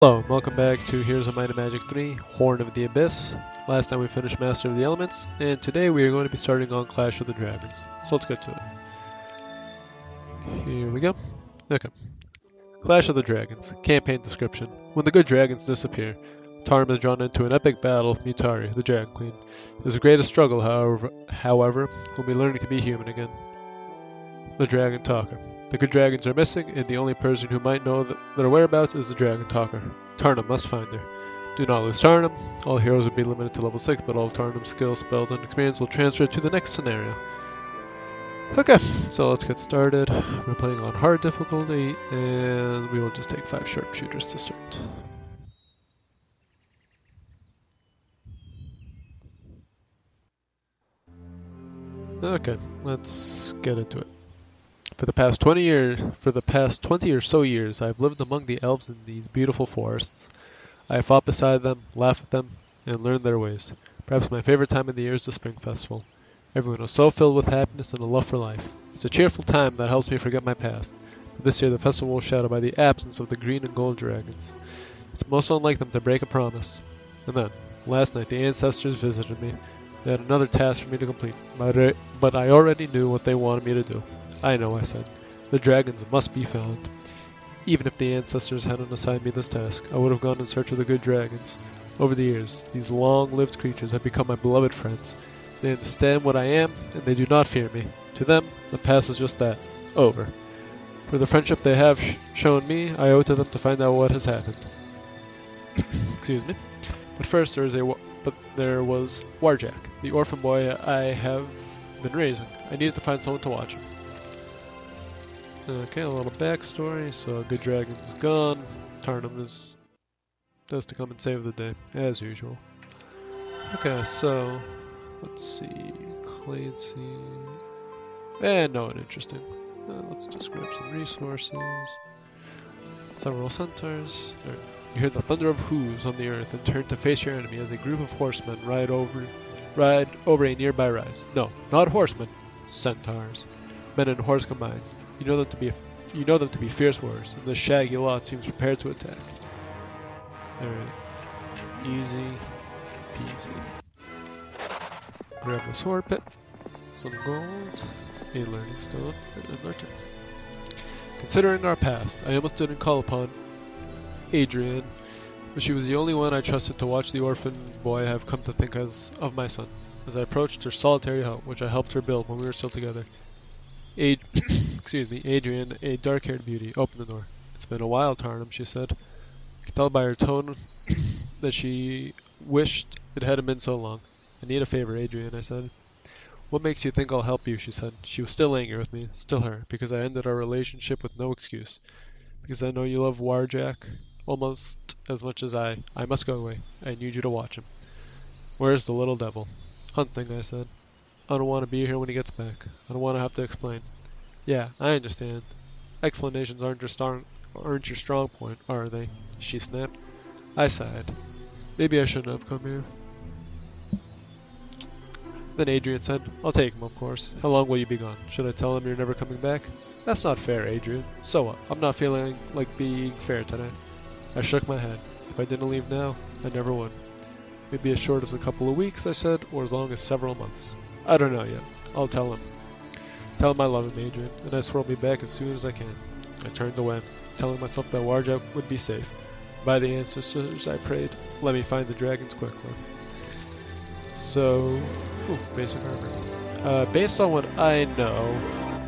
Hello, and welcome back to Heroes of Might and Magic 3, Horn of the Abyss. Last time we finished Master of the Elements, and today we are going to be starting on Clash of the Dragons. So let's get to it. Here we go. Okay. Clash of the Dragons. Campaign description. When the good dragons disappear, Tarm is drawn into an epic battle with Mutari, the Dragon Queen. His greatest struggle, however, will be learning to be human again. The Dragontalker. The good dragons are missing, and the only person who might know their whereabouts is the Dragontalker. Tarnum must find her. Do not lose Tarnum. All heroes will be limited to level 6, but all of Tarnum's skills, spells, and experience will transfer to the next scenario. Okay, so let's get started. We're playing on hard difficulty, and we will just take 5 sharpshooters to start. Okay, let's get into it. For the past 20 or so years, I have lived among the elves in these beautiful forests. I have fought beside them, laughed with them, and learned their ways. Perhaps my favorite time of the year is the Spring Festival. Everyone is so filled with happiness and a love for life. It's a cheerful time that helps me forget my past. But this year the festival was shadowed by the absence of the green and gold dragons. It's most unlike them to break a promise. And then, last night the ancestors visited me. They had another task for me to complete, but I already knew what they wanted me to do. I know, I said. The dragons must be found. Even if the ancestors hadn't assigned me this task, I would have gone in search of the good dragons. Over the years, these long-lived creatures have become my beloved friends. They understand what I am, and they do not fear me. To them, the past is just that. Over. For the friendship they have shown me, I owe it to them to find out what has happened. Excuse me. But first, there was Warjack, the orphan boy I have been raising. I needed to find someone to watch him. Okay, a little backstory. So, good dragon's gone. Tarnum has to come and save the day, as usual. Okay, so let's see. Clancy. No one interesting. Let's just grab some resources. Several centaurs. Right. You hear the thunder of hooves on the earth and turn to face your enemy as a group of horsemen ride over a nearby rise. No, not horsemen, centaurs. Men and horse combined. You know them to be fierce warriors, and the shaggy lot seems prepared to attack. Alright. Easy peasy. Grab the sword pit, some gold, a learning stone, and then our turn. Considering our past, I almost didn't call upon Adrienne, but she was the only one I trusted to watch the orphan boy I have come to think of my son. As I approached her solitary hut, which I helped her build when we were still together, Adrienne, a dark-haired beauty, opened the door. It's been a while, Tarnum, she said. I could tell by her tone that she wished it hadn't been so long. I need a favor, Adrienne, I said. What makes you think I'll help you, she said. She was still angry with me, still her, because I ended our relationship with no excuse. Because I know you love Warjack almost as much as I. I must go away. I need you to watch him. Where's the little devil? Hunting, I said. I don't want to be here when he gets back. I don't want to have to explain. Yeah, I understand. Explanations aren't your strong point, are they? She snapped. I sighed. Maybe I shouldn't have come here. Then Adrienne said, I'll take him, of course. How long will you be gone? Should I tell him you're never coming back? That's not fair, Adrienne. So what? I'm not feeling like being fair today. I shook my head. If I didn't leave now, I never would. Maybe as short as a couple of weeks, I said, or as long as several months. I don't know yet. I'll tell him. Tell him I love him, Adrienne, and I swear I'll be back as soon as I can. I turned away, telling myself that Warjack would be safe. By the ancestors, I prayed, let me find the dragons quickly. So, basic armor. Based on what I know,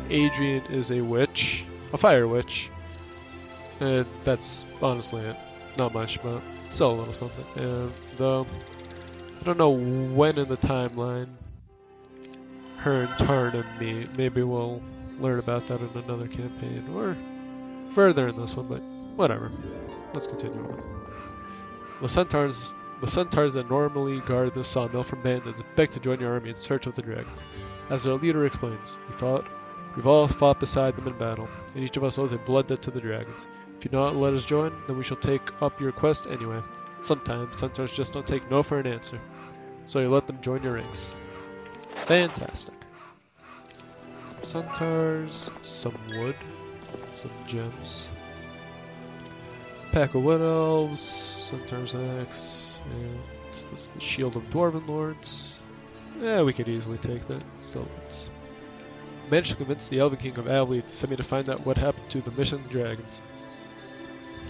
Adrienne is a witch, a fire witch, and that's honestly it. Not much, but still a little something. And though I don't know when in the timeline her and Tarnum meet. Maybe we'll learn about that in another campaign or further in this one, but whatever. Let's continue on. The centaurs that normally guard the sawmill from bandits beg to join your army in search of the dragons. As their leader explains, we've all fought beside them in battle, and each of us owes a blood debt to the dragons. If you do not let us join, then we shall take up your quest anyway. Sometimes centaurs just don't take no for an answer, so you let them join your ranks. Fantastic. Some centaurs, some wood, some gems. pack of Wood Elves, Centaur's Axe, and this is the Shield of Dwarven Lords. Yeah, we could easily take that. So let's manage to convince the Elven King of Avley to send me to find out what happened to the Mission Dragons.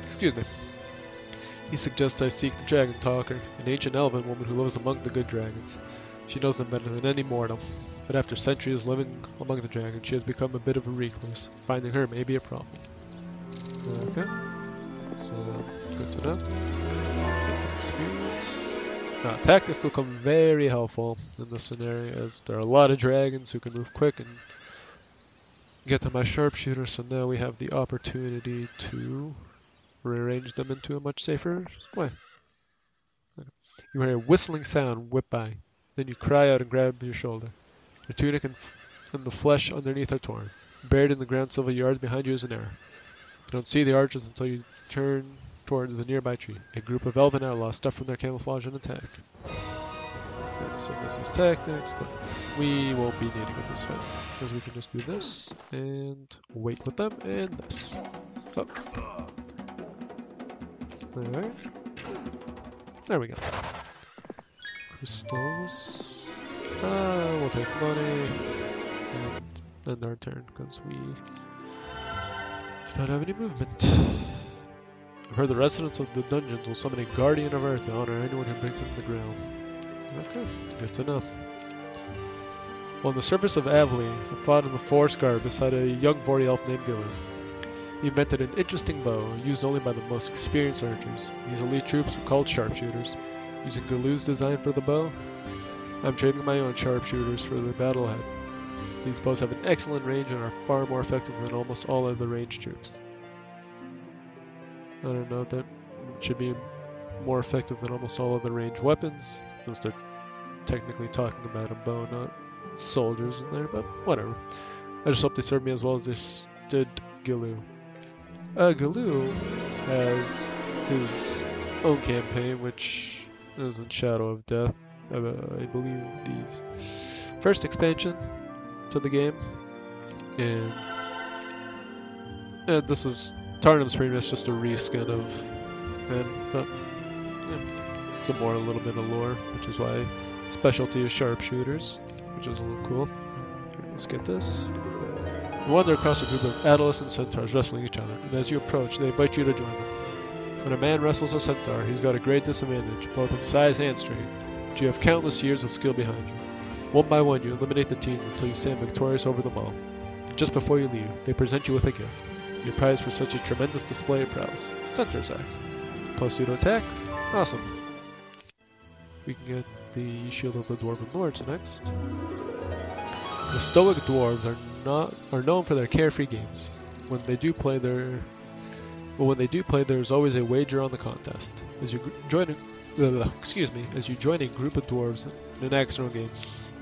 Excuse me. He suggests I seek the Dragontalker, an ancient elven woman who lives among the good dragons. She knows them better than any mortal, but after centuries living among the dragons, she has become a bit of a recluse. Finding her may be a problem. Okay, so good to know. 6 experience. Tactics will come very helpful in this scenario, as there are a lot of dragons who can move quick and get to my sharpshooter, so now we have the opportunity to rearrange them into a much safer way. You hear a whistling sound whip by. Then you cry out and grab your shoulder. Your tunic and the flesh underneath are torn. Buried in the ground several yards behind you is an arrow. You don't see the archers until you turn towards the nearby tree. A group of elven outlaws step from their camouflage and attack. Okay, so this is tactics, but we won't be needing it this fight, because we can just do this, and wait with them, and this. Oh. Alright. There we go. Crystals. We'll take money. And end our turn, because we do not have any movement. I've heard the residents of the dungeons will summon a guardian of earth to honor anyone who breaks into the ground. Okay, good to know. On the surface of Avley, I fought in the forest guard beside a young Vori elf named Gilly. He invented an interesting bow, used only by the most experienced archers. These elite troops were called sharpshooters. Using Galu's design for the bow, I'm trading my own sharpshooters for the battle ahead. These bows have an excellent range and are far more effective than almost all of the ranged troops. I don't know, that should be more effective than almost all of the ranged weapons, since they're technically talking about a bow, not soldiers in there, but whatever. I just hope they serve me as well as they did Gilu. Gilu has his own campaign, which is in Shadow of Death. I believe the first expansion to the game, and this is Tarnum's pretty much just a reskin of him, but yeah, it's a little bit of lore, which is why specialty is sharpshooters, which is a little cool. Okay, let's get this. You wander across a group of adolescent centaurs wrestling each other, and as you approach, they invite you to join them. When a man wrestles a centaur, he's got a great disadvantage, both in size and strength, but you have countless years of skill behind you. One by one, you eliminate the team until you stand victorious over them all. And just before you leave, they present you with a gift. Your prize for such a tremendous display of prowess. Centaur's Axe. +2 to attack. Awesome. We can get the Shield of the Dwarven Lords next. The stoic dwarves are known for their carefree games. When they do play, there's always a wager on the contest. As you join a group of dwarves in an axe throwing game,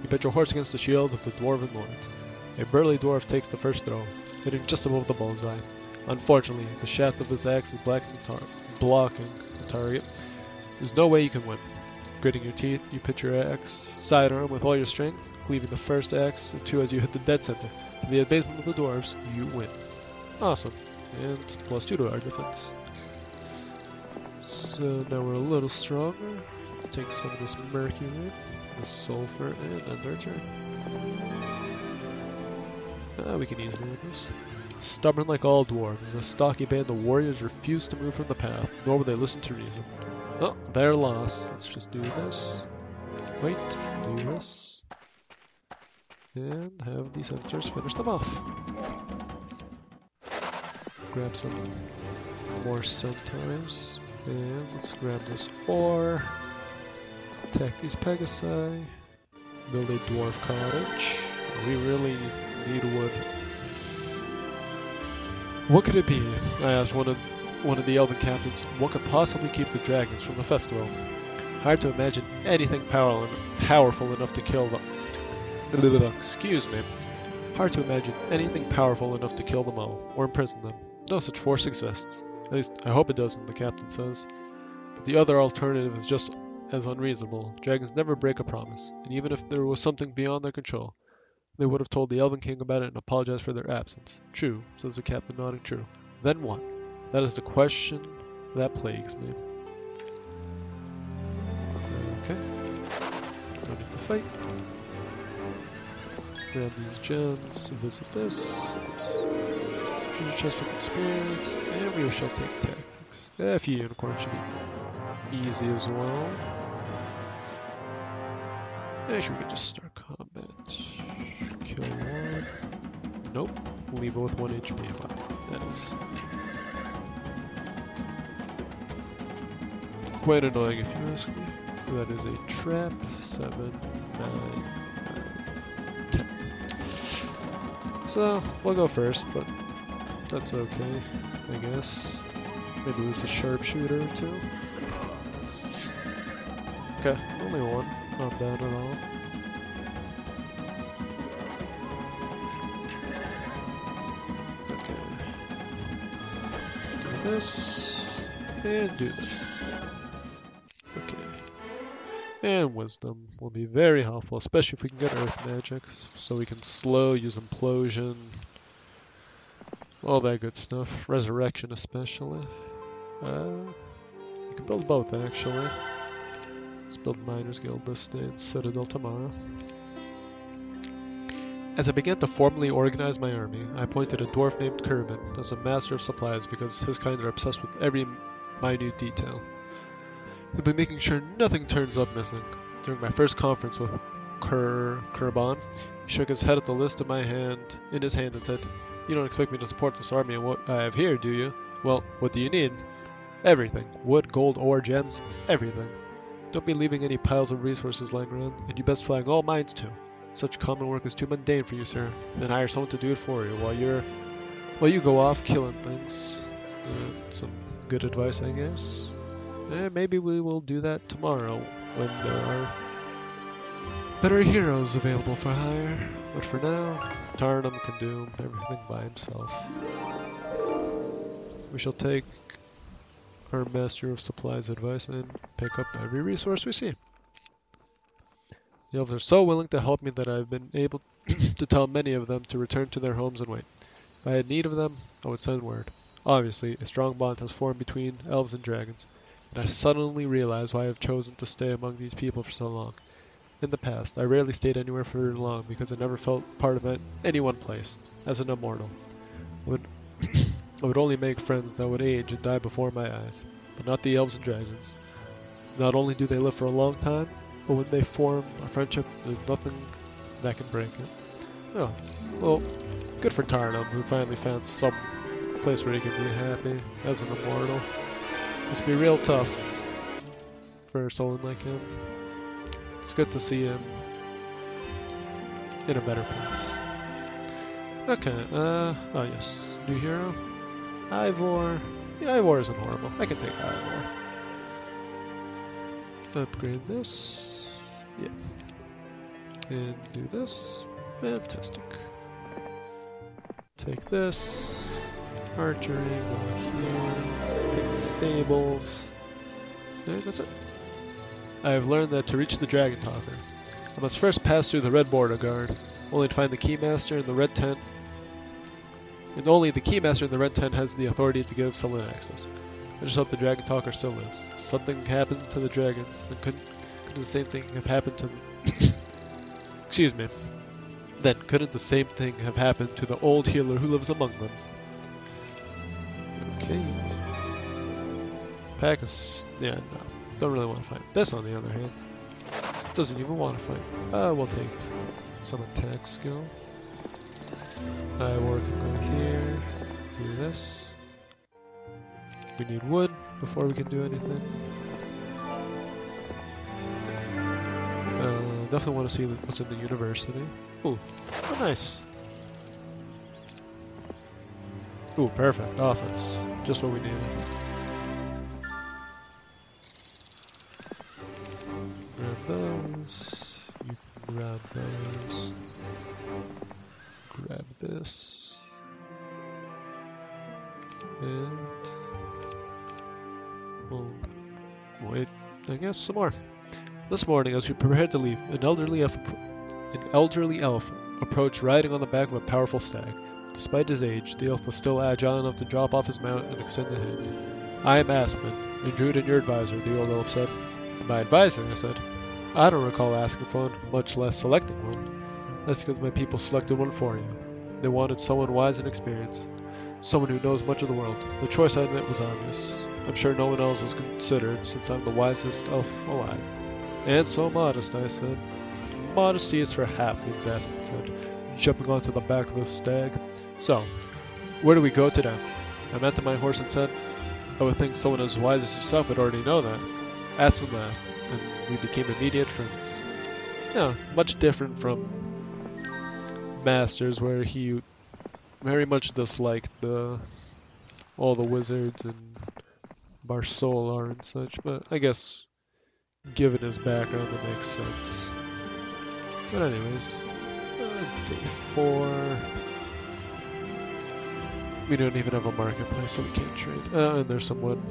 you bet your horse against the Shield of the Dwarven Lords. A burly dwarf takes the first throw, hitting just above the bullseye. Unfortunately, the shaft of his axe is blocking the target. There's no way you can win. Gritting your teeth, you pitch your axe sidearm with all your strength, cleaving the first axe in two as you hit the dead center. To the amazement of the dwarves, you win. Awesome. And +2 to our defense. So now we're a little stronger. Let's take some of this mercury, this sulfur, and end our turn. We can easily win this. Stubborn like all dwarves, the stocky band of warriors refuse to move from the path, nor will they listen to reason. Oh, their loss. Let's just do this. Wait, do this. And have these hunters finish them off. Grab some more centaurs. And let's grab this ore. Attack these pegasi. Build a dwarf cottage. We really need wood. What could it be? I asked one of the elven captains. What could possibly keep the dragons from the festival? Hard to imagine anything powerful enough to kill them. Excuse me. Hard to imagine anything powerful enough to kill them all, or imprison them. No such force exists. At least, I hope it doesn't, the captain says. But the other alternative is just as unreasonable. Dragons never break a promise, and even if there was something beyond their control, they would have told the Elven King about it and apologized for their absence. True, says the captain, nodding. True. Then what? That is the question That plagues me. Okay. Don't need to fight. Grab these gems, visit this. Treasure chest with experience, and we shall take tactics. A few unicorns should be easy as well. Actually, we could just start combat. Kill one. Nope. Leave it with 1 HP. Wow. That is quite annoying if you ask me. That is a trap. 7, 9, 10. So, we'll go first, but that's okay, I guess. Maybe lose a sharpshooter or two. Okay, only one. Not bad at all. Okay. Do this. And do this. Okay. And wisdom will be very helpful, especially if we can get earth magic. So we can slow, use implosion. All that good stuff. Resurrection especially. You can build both actually. Let's build Miners Guild this day and Citadel tomorrow. As I began to formally organize my army, I appointed a dwarf named Kerman as a master of supplies because his kind are obsessed with every minute detail. He'll be making sure nothing turns up missing. During my first conference with Kurban, he shook his head at the list in his hand and said, "You don't expect me to support this army and what I have here, do you? Well, what do you need?" "Everything. Wood, gold, ore, gems, everything. Don't be leaving any piles of resources lying around, and you best flag all mines too. Such common work is too mundane for you, sir. Then hire someone to do it for you while you go off killing things." Some good advice, I guess. Maybe we will do that tomorrow when there are better heroes available for hire. But for now, Tarnum can do everything by himself. We shall take our Master of Supplies advice and pick up every resource we see. The elves are so willing to help me that I've been able to tell many of them to return to their homes and wait. If I had need of them, I would send word. Obviously, a strong bond has formed between elves and dragons, and I suddenly realize why I have chosen to stay among these people for so long. In the past, I rarely stayed anywhere for long because I never felt part of any one place, as an immortal. I would only make friends that would age and die before my eyes, but not the elves and dragons. Not only do they live for a long time, but when they form a friendship, there's nothing that can break it. Oh, well, good for Tarnum, who finally found some place where he can be happy as an immortal. Must be real tough for someone like him. It's good to see him in a better place. Okay, oh yes, new hero. Ivor. Yeah, Ivor isn't horrible. I can take Ivor. Upgrade this. Yeah. And do this. Fantastic. Take this. Archery, go here. Take the stables. And that's it. I have learned that to reach the Dragontalker, I must first pass through the Red Border Guard, only to find the Keymaster in the Red Tent. And only the Keymaster in the Red Tent has the authority to give someone access. I just hope the Dragontalker still lives. Something happened to the dragons, then couldn't the same thing have happened to excuse me. Then couldn't the same thing have happened to the old healer who lives among them? Okay. Yeah, no. Don't really want to fight. This, on the other hand, doesn't even want to fight. We'll take some attack skill. Ivor can go here. Do this. We need wood before we can do anything. Definitely want to see what's in the university. Ooh, oh nice. Ooh, perfect. Offense. Just what we needed. Grab those. You can grab those. Grab this. And we'll wait, I guess, some more. This morning, as we prepared to leave, an elderly elf approached riding on the back of a powerful stag. Despite his age, the elf was still agile enough to drop off his mount and extend a hand. I am Aspen, a druid and your advisor, the old elf said. My advisor, I said. I don't recall asking for one, much less selecting one. That's because my people selected one for you. They wanted someone wise and experienced. Someone who knows much of the world. The choice I made was obvious. I'm sure no one else was considered, since I'm the wisest elf alive. And so modest, I said. Modesty is for halflings, Aspen said, jumping onto the back of a stag. So, where do we go today? I mounted my horse and said, I would think someone as wise as yourself would already know that. Aspen laughed, and we became immediate friends. Yeah, much different from Masters, where he very much disliked all the wizards and Barsolar and such, but I guess given his background it makes sense. But anyways, day 4. We don't even have a marketplace, so we can't trade. And there's someone.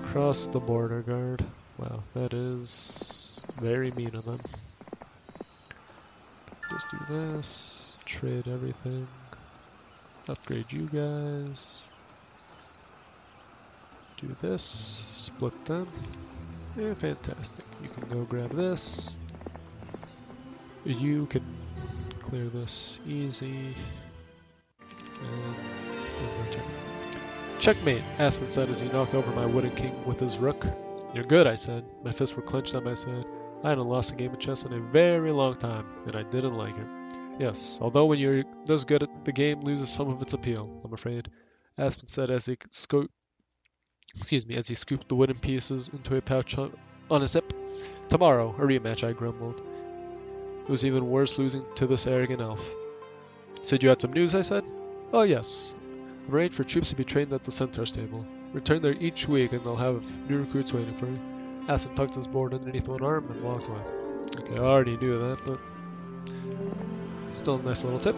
Cross the border guard. Wow, that is very mean of them. Just do this. Trade everything. Upgrade you guys. Do this. Split them. Yeah, fantastic. You can go grab this. You can clear this easy. And return. Checkmate, Aspen said as he knocked over my wooden king with his rook. You're good, I said. My fists were clenched on my side. I hadn't lost a game of chess in a very long time, and I didn't like it. Yes, although when you're this good at the game loses some of its appeal, I'm afraid. Aspen said as he scooped the wooden pieces into a pouch on his hip. Tomorrow, a rematch, I grumbled. It was even worse losing to this arrogant elf. Said you had some news, I said. Oh yes. I've arranged for troops to be trained at the Centaur stable. Return there each week and they'll have new recruits waiting for you. Aspen tucked his board underneath one arm and walked away. Okay, I already knew that, but still a nice little tip.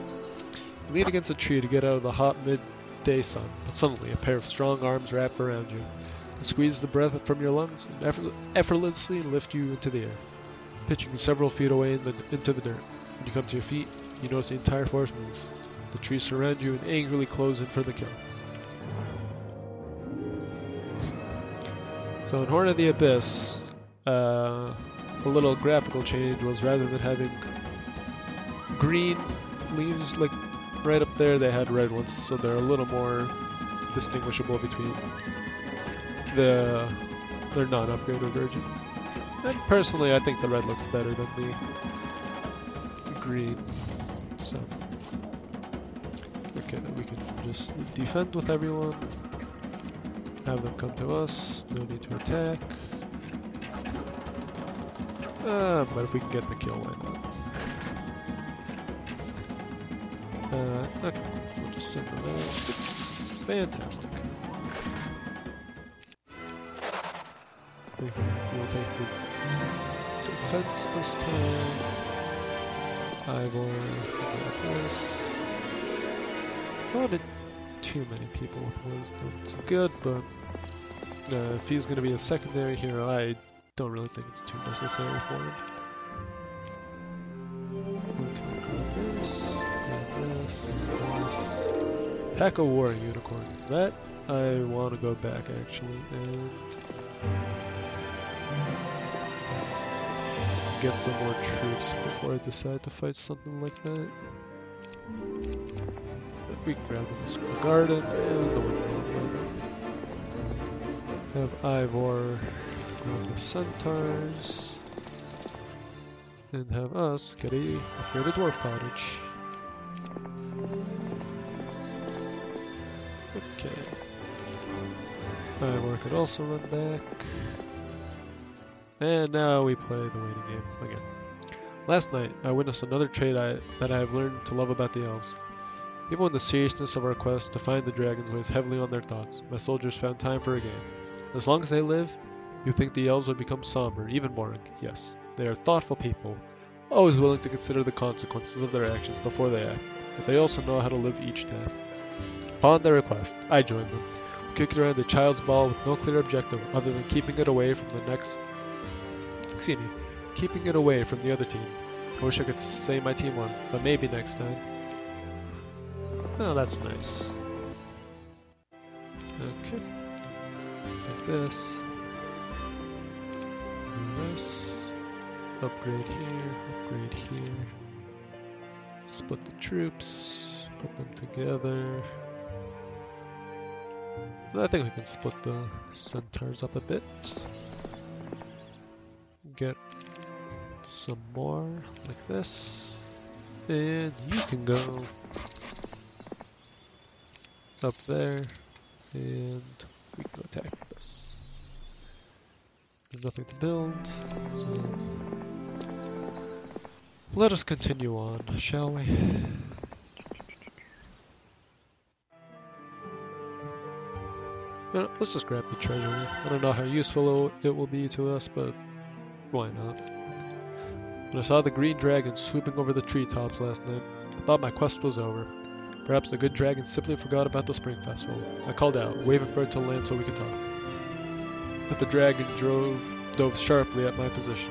You lean against a tree to get out of the hot midday sun, but suddenly a pair of strong arms wrap around you. They squeeze the breath from your lungs and effortlessly lift you into the air, pitching you several feet away into the dirt. When you come to your feet, you notice the entire forest moves. The trees surround you and angrily close in for the kill. So in Horn of the Abyss, a little graphical change was rather than having green leaves like right up there, they had red ones, so they're a little more distinguishable between their non-upgraded version. And personally, I think the red looks better than the green. So. Okay, we can just defend with everyone. Have them come to us. No need to attack. But if we can get the kill, why not? Okay, we'll just send them out. Fantastic. We'll take the defense this time. Ivor, like this. Not too many people with wisdom. It's good, but if he's going to be a secondary hero, I don't really think it's too necessary for him. Okay, this, and this. Pack of war unicorns. That I want to go back actually and get some more troops before I decide to fight something like that. We can grab this from the garden and the windmill. Have Ivor grab the centaurs. And have us get a upgraded dwarf cottage. Okay. Ivor could also run back. And now we play the waiting game again. Last night, I witnessed another trait that I have learned to love about the elves. Even when the seriousness of our quest to find the dragons weighs heavily on their thoughts, my soldiers found time for a game. As long as they live, you think the elves would become somber, even boring. Yes, they are thoughtful people, always willing to consider the consequences of their actions before they act, but they also know how to live each day. Upon their request, I joined them, kicking around the child's ball with no clear objective other than keeping it away from keeping it away from the other team. I wish I could say my team won, but maybe next time. Oh, that's nice. Okay. Take this. Do this. Upgrade here. Upgrade here. Split the troops. Put them together. I think we can split the centaurs up a bit. Get some more like this. And you can go up there. And we can attack this. There's nothing to build, so let us continue on, shall we? Let's just grab the treasury. I don't know how useful it will be to us, but why not? When I saw the green dragon swooping over the treetops last night, I thought my quest was over. Perhaps the good dragon simply forgot about the spring festival. I called out, waving for it to land so we could talk. But the dragon dove sharply at my position.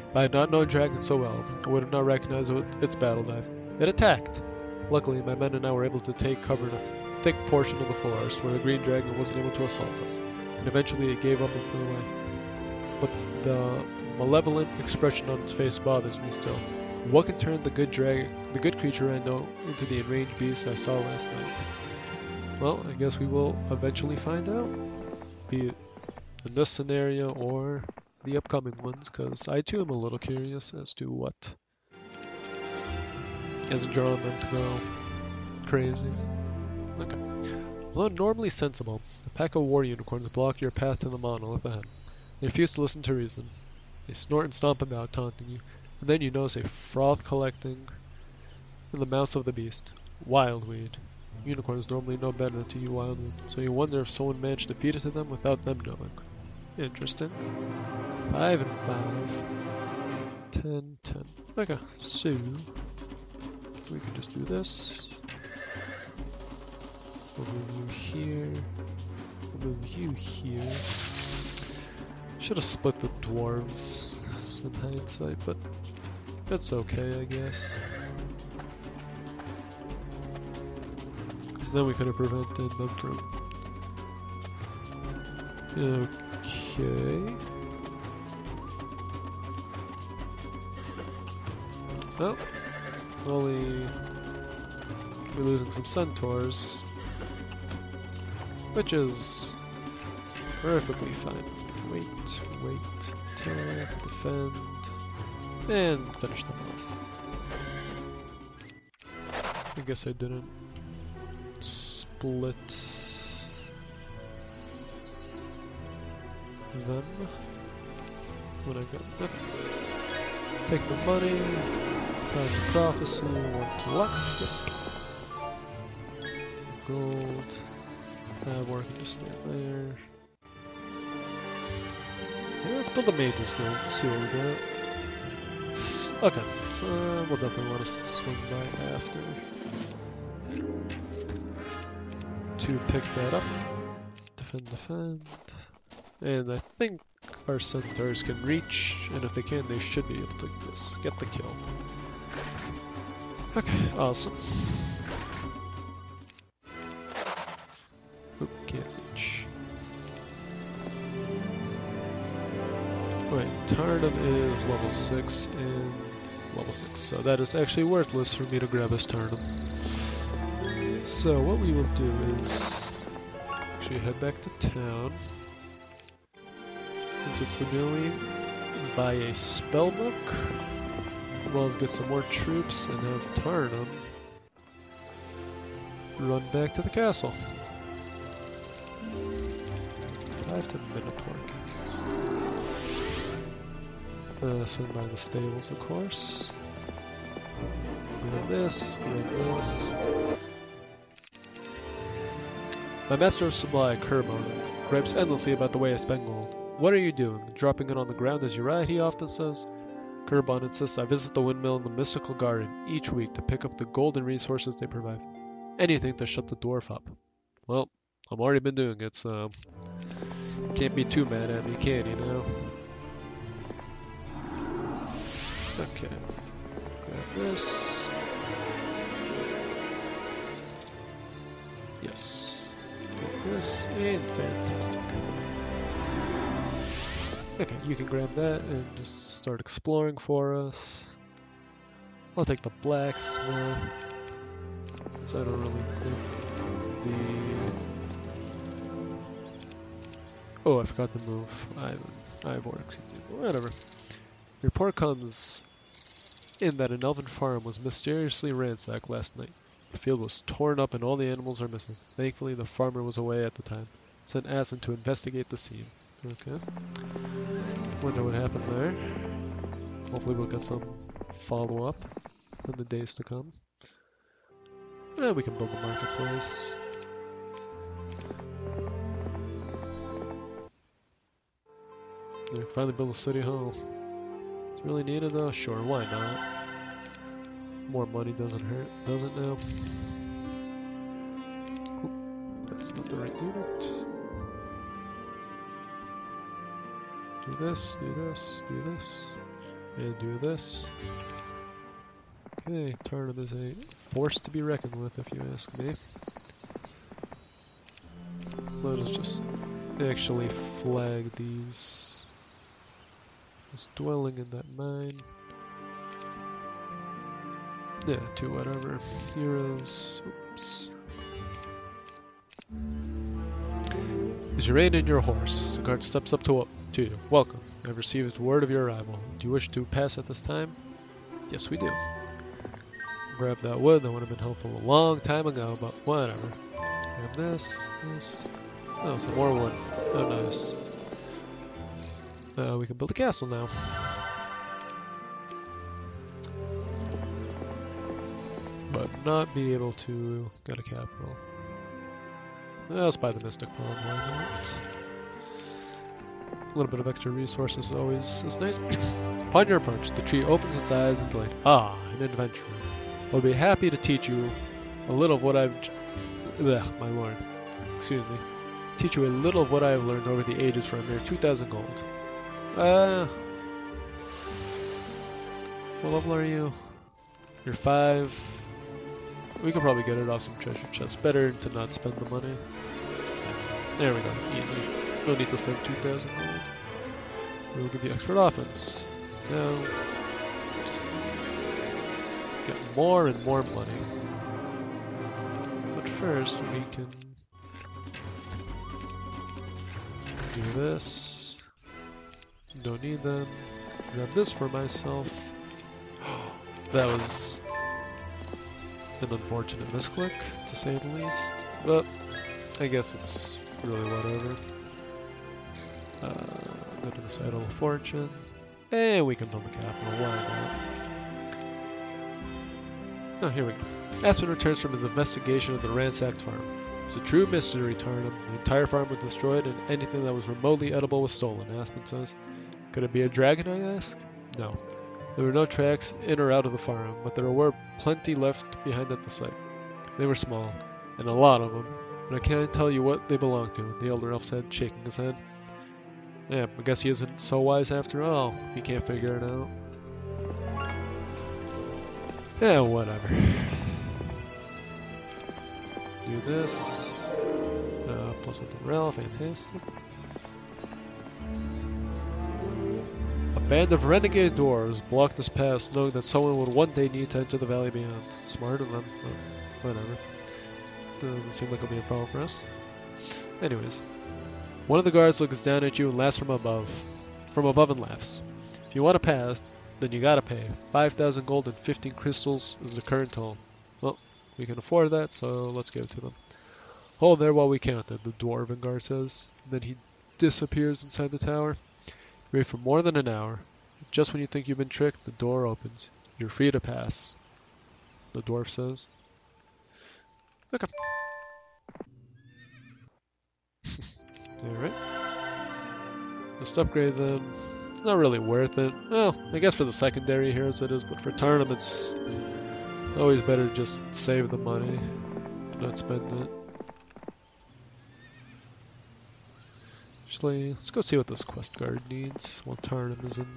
If I had not known dragon so well, I would have not recognized its battle dive. It attacked! Luckily, my men and I were able to take cover in a thick portion of the forest where the green dragon wasn't able to assault us, and eventually it gave up and flew away. But the malevolent expression on its face bothers me still. What can turn the good creature I know into the enraged beast I saw last night? Well, I guess we will eventually find out. Be it in this scenario or the upcoming ones, because I too am a little curious as to what has drawn them to go crazy. Okay. Although normally sensible, a pack of war unicorns block your path to the monolith ahead. They refuse to listen to reason. They snort and stomp about, taunting you, and then you notice a froth collecting in the mouths of the beast. Wildweed. Unicorns normally know better than to use wildweed, so you wonder if someone managed to feed it to them without them knowing. Interesting. 5 and 5. 10, 10. Okay, so we can just do this. We'll move you here. We'll move you here. Should have split the dwarves in hindsight, but that's okay, I guess. Because then we could have prevented them from... Okay. Well, only we're losing some centaurs, which is perfectly fine. Wait, attack, defend, and finish them off. I guess I didn't split them when I got them. Take the money, find the prophecy, 1 to luck, yep. Gold, war can just stay there. Yeah, let's build a mage's guild, see what we got. Okay, so we'll definitely want to swing by after to pick that up. Defend. And I think our centaurs can reach, and if they can, they should be able to just get the kill. Okay, awesome. Oop, can't reach. Wait, Tarnum is level 6 and level 6, so that is actually worthless for me to grab this Tarnum. So what we will do is actually head back to town. Since it's civilian, buy a spellbook, as well as get some more troops and have Tarnum run back to the castle. 5 to Minotaur Kings. Swing by the stables, of course. Grab this, grab this. My master of supply, Kerbon, gripes endlessly about the way I spend gold. What are you doing? Dropping it on the ground as you ride, he often says. Kerbon insists I visit the windmill in the mystical garden each week to pick up the golden resources they provide. Anything to shut the dwarf up. Well, I've already been doing it, so can't be too mad at me, can you now? Okay. Grab this. Yes. this, and fantastic. Okay, you can grab that and just start exploring for us. I'll take the blacksmith, so I don't really think the... Oh, I forgot to move Ivor, excuse me. Whatever. Report comes in that an elven farm was mysteriously ransacked last night. The field was torn up and all the animals are missing. Thankfully, the farmer was away at the time. Sent Aspen to investigate the scene. Okay. Wonder what happened there. Hopefully we'll get some follow-up in the days to come. And we can build a marketplace. Yeah, finally build a city hall. It's really needed though? Sure, why not? More money doesn't hurt, does it now? Oop, that's not the right unit. Do this, do this, do this, and do this. Okay, Tarnum is a force to be reckoned with, if you ask me. Let us just actually flag these. This dwelling in that mine. Yeah, to whatever. Heroes. Oops. Is your aid in your horse? The guard steps up to you. Welcome. I've received word of your arrival. Do you wish to pass at this time? Yes, we do. Grab that wood. That would have been helpful a long time ago, but whatever. Grab this, this. Oh, some more wood. Oh, nice. We can build a castle now. But not be able to get a capital. Let's buy the Mystic Palm, why not? A little bit of extra resources always is nice. Upon your approach, the tree opens its eyes and delight. Ah, an adventurer. I'll be happy to teach you a little of what I've... my lord. Excuse me. Teach you a little of what I have learned over the ages for a mere 2,000 gold. What level are you? You're 5. We could probably get it off some treasure chests. Better to not spend the money. There we go. Easy. No need to spend 2,000 gold. We'll give you expert offense. Now, just get more and more money. But first, we can do this. Don't need them. Grab this for myself. That was an unfortunate misclick, to say the least. But I guess it's really whatever. Go to this Idol of Fortune. And we can build the capital, why not? Oh, here we go. Aspen returns from his investigation of the ransacked farm. It's a true mystery, Tarnum. The entire farm was destroyed and anything that was remotely edible was stolen, Aspen says. Could it be a dragon, I ask? No. There were no tracks in or out of the farm, but there were plenty left behind at the site. They were small, and a lot of them, but I can't tell you what they belonged to, the elder elf said, shaking his head. Yeah, I guess he isn't so wise after all. He can't figure it out. Yeah, whatever. Do this. Plus with the morale, fantastic. A band of renegade dwarves blocked this pass, knowing that someone would one day need to enter the valley beyond. Smart of them, but whatever. Doesn't seem like it'll be a problem for us. Anyways. One of the guards looks down at you and laughs from above and laughs. If you want to pass, then you gotta pay. 5,000 gold and 15 crystals is the current toll. Well, we can afford that, so let's give it to them. Hold there while we count it, the dwarven guard says. Then he disappears inside the tower. Wait for more than an hour. Just when you think you've been tricked, the door opens. You're free to pass, the dwarf says. Okay. Alright. Just upgrade them. It's not really worth it. Well, I guess for the secondary heroes it is, but for Tarnum it's always better to just save the money, not spend it. Actually, let's go see what this quest guard needs while Tarnum is in.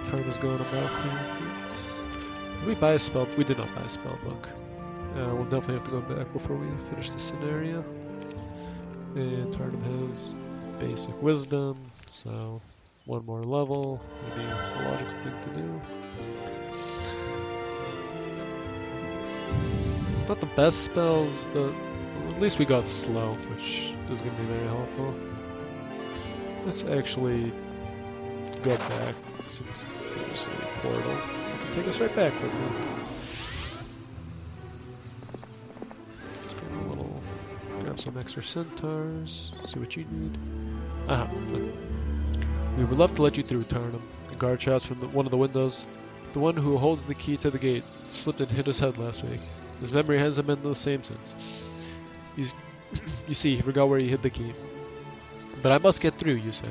Tarnum is going about clearing things. Did we buy a spell? We did not buy a spell book. We'll definitely have to go back before we finish the scenario. And Tarnum has basic wisdom, so one more level, maybe a logical thing to do. Not the best spells, but at least we got slow, which is going to be very helpful. Let's actually go back, since there's a portal. It can take us right back quickly. Grab some extra centaurs, see what you need. Aha. We would love to let you through, Tarnum. The guard shouts from one of the windows. The one who holds the key to the gate slipped and hit his head last week. His memory hasn't been the same since. You see, he forgot where he hid the key. But I must get through, you say.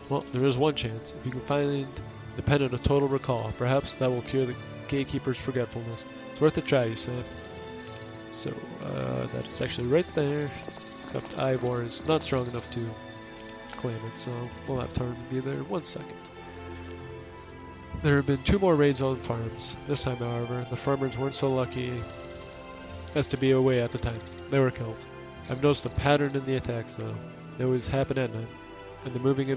Well, there is one chance. If you can find the pendant of total recall, perhaps that will cure the gatekeeper's forgetfulness. It's worth a try, you say. So, that is actually right there. Except Ivor is not strong enough to claim it, so we'll have Tarn be there in 1 second. There have been 2 more raids on farms. This time, however, the farmers weren't so lucky as to be away at the time. They were killed. I've noticed a pattern in the attacks, though. They always happen at night, and they're moving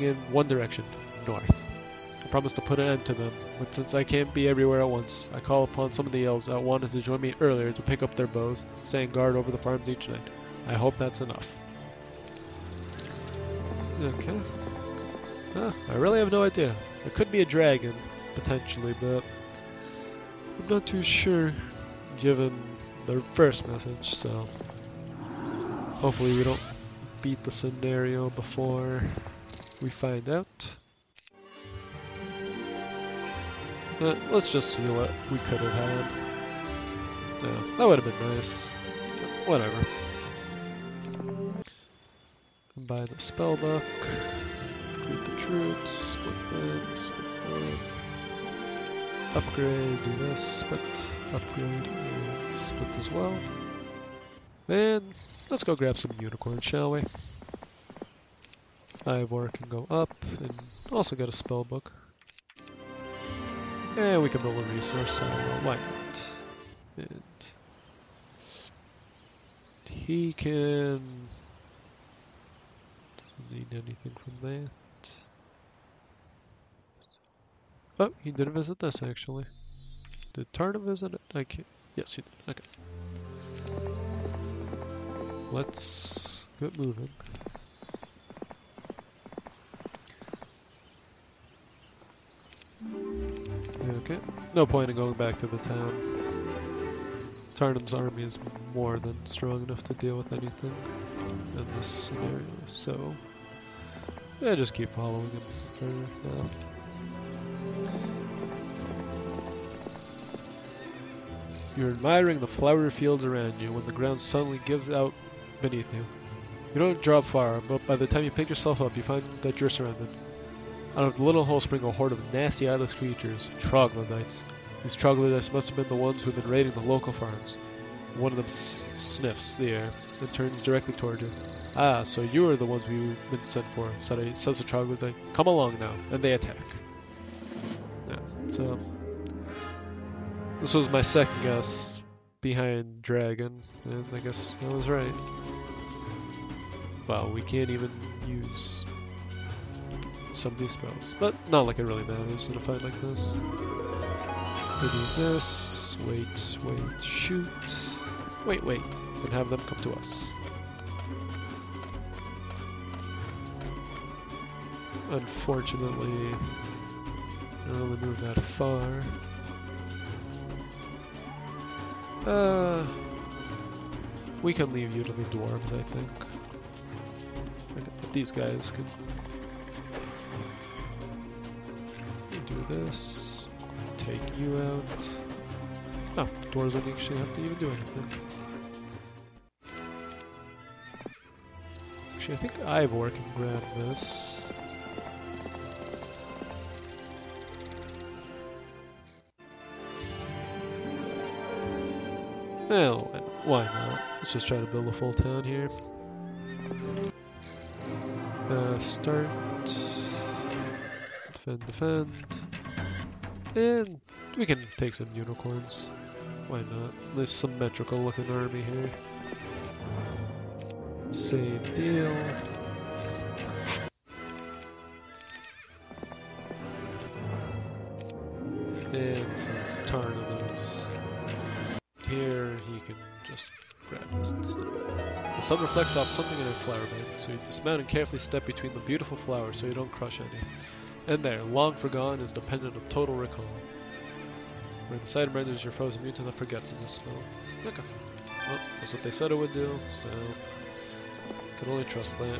in one direction, north. I promised to put an end to them, but since I can't be everywhere at once, I call upon some of the elves that wanted to join me earlier to pick up their bows, stand guard over the farms each night. I hope that's enough. Okay. I really have no idea. It could be a dragon, potentially, but I'm not too sure, given the first message, so hopefully we don't beat the scenario before we find out. Let's just see what we could have had. Yeah, that would have been nice. But whatever. And buy the spellbook. Include the troops. Split them. Upgrade. Do this. Split. Upgrade. And split as well. Then let's go grab some unicorns, shall we? Ivor can go up and also get a spellbook. And we can build a resource, so why not? And he can... doesn't need anything from that. Oh, he did visit this actually. Did Tarna visit it? I can't... Yes, he did. Okay. Let's get moving. Okay, no point in going back to the town. Tarnum's army is more than strong enough to deal with anything in this scenario, so yeah, just keep following him for now. You're admiring the flowery fields around you when the ground suddenly gives out beneath you. You don't drop far, but by the time you pick yourself up, you find that you're surrounded. Out of the little hole spring a horde of nasty eyeless creatures, troglodytes. These troglodytes must have been the ones who have been raiding the local farms. One of them sniffs the air and turns directly toward you. Ah, so you are the ones we've been sent for, says the troglodyte. Come along now, and they attack. Yeah, so this was my second guess behind dragon, and I guess that was right. Wow, we can't even use some of these spells, but not like it really matters in a fight like this. It is this. Wait, shoot. Wait, and have them come to us. Unfortunately, I don't really move that far. We can leave you to the dwarves, I think. These guys can do this. Take you out. Oh, dwarves don't actually have to even do anything. Actually, I think Ivor can grab this. Well, why not? Let's just try to build a full town here. Start. Defend. And we can take some unicorns. Why not? Nice symmetrical looking army here. Same deal. And since Tarnan is here, he can just grab this instead. The sun reflects off something in a flower bed, so you dismount and carefully step between the beautiful flowers so you don't crush any. And there, long forgone, is dependent of total recall. Where the sight renders your foes immune to the forgetfulness spell. Okay. Well, that's what they said it would do, so can only trust that.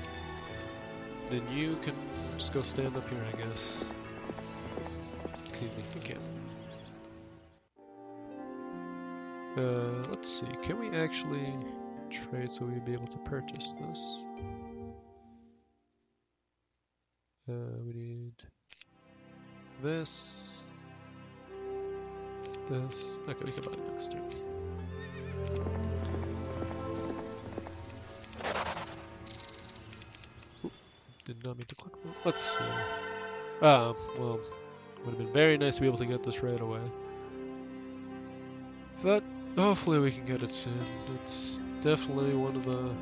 Then you can just go stand up here, I guess. Excuse me, you can. Let's see, can we actually trade so we'd be able to purchase this? We need this, this. Okay, we can buy it next turn. Oop, did not mean to click that. Let's see. Well, would have been very nice to be able to get this right away. But hopefully we can get it soon. It's definitely one of the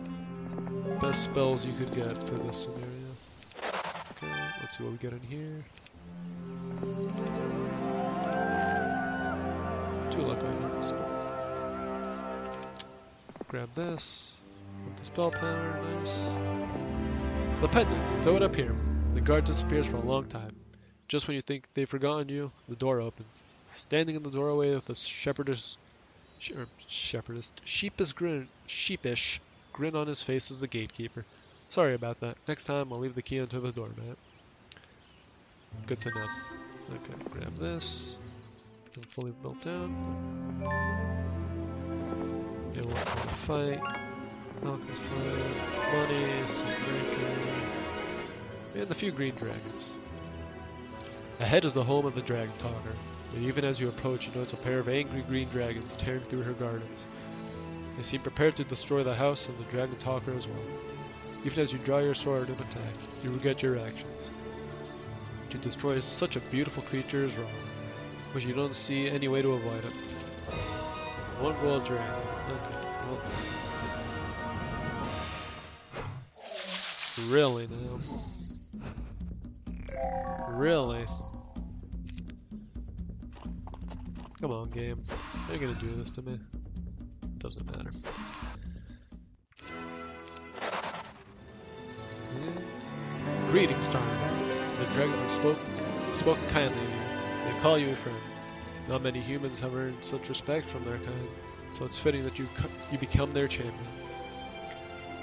best spells you could get for this scenario. Okay, let's see what we get in here. 2 luck items. Grab this. With the spell power, nice. The pendant, throw it up here. The guard disappears for a long time. Just when you think they've forgotten you, the door opens. Standing in the doorway with a sheepish grin on his face is the gatekeeper. Sorry about that. Next time I'll leave the key under the doormat. Good to know. Okay, grab this. Fully built down. Yeah, we'll fight. Alchemist Slave, money, Sunbreaker, and a few green dragons. Ahead is the home of the Dragontalker, but even as you approach, you notice a pair of angry green dragons tearing through her gardens. They seem prepared to destroy the house and the Dragontalker as well. Even as you draw your sword and attack, you regret your actions. To destroy such a beautiful creature is wrong, but you don't see any way to avoid it. One gold dragon. Okay, well. Really now? Really? Come on, game. You're gonna do this to me. Doesn't matter. And greetings, Tarnan. The dragons have spoken kindly of you. They call you a friend. Not many humans have earned such respect from their kind, so it's fitting that you become their champion.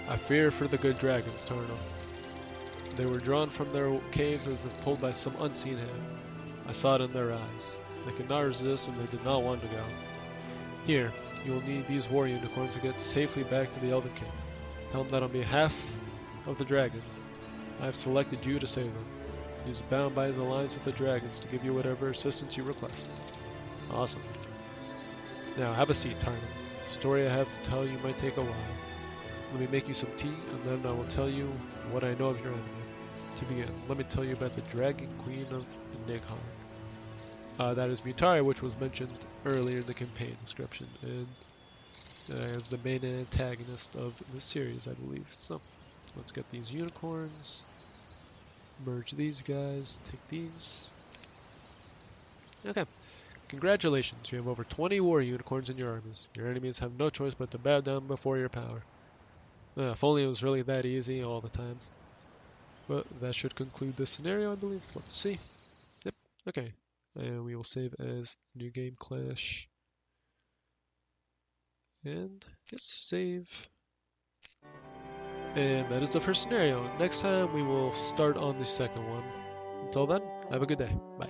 I fear for the good dragons, Tarnan. They were drawn from their caves as if pulled by some unseen hand. I saw it in their eyes. They could not resist and they did not want to go. Here, you will need these war unicorns to get safely back to the Elven King. Tell him that on behalf of the dragons, I have selected you to save them. He is bound by his alliance with the dragons to give you whatever assistance you request. Awesome. Now, have a seat, Tarnan. The story I have to tell you might take a while. Let me make you some tea, and then I will tell you what I know of your enemy. To begin, let me tell you about the Dragon Queen of Nighthawk. That is Mutari, which was mentioned earlier in the campaign description, and as the main antagonist of this series, I believe. So, let's get these unicorns. Merge these guys. Take these. Okay. Congratulations, you have over 20 war unicorns in your armies. Your enemies have no choice but to bow down before your power. If only it was really that easy all the time. But that should conclude this scenario, I believe. Let's see. Yep, okay. And we will save as New Game Clash. And, yes, save. And that is the first scenario. Next time we will start on the second one. Until then, have a good day. Bye.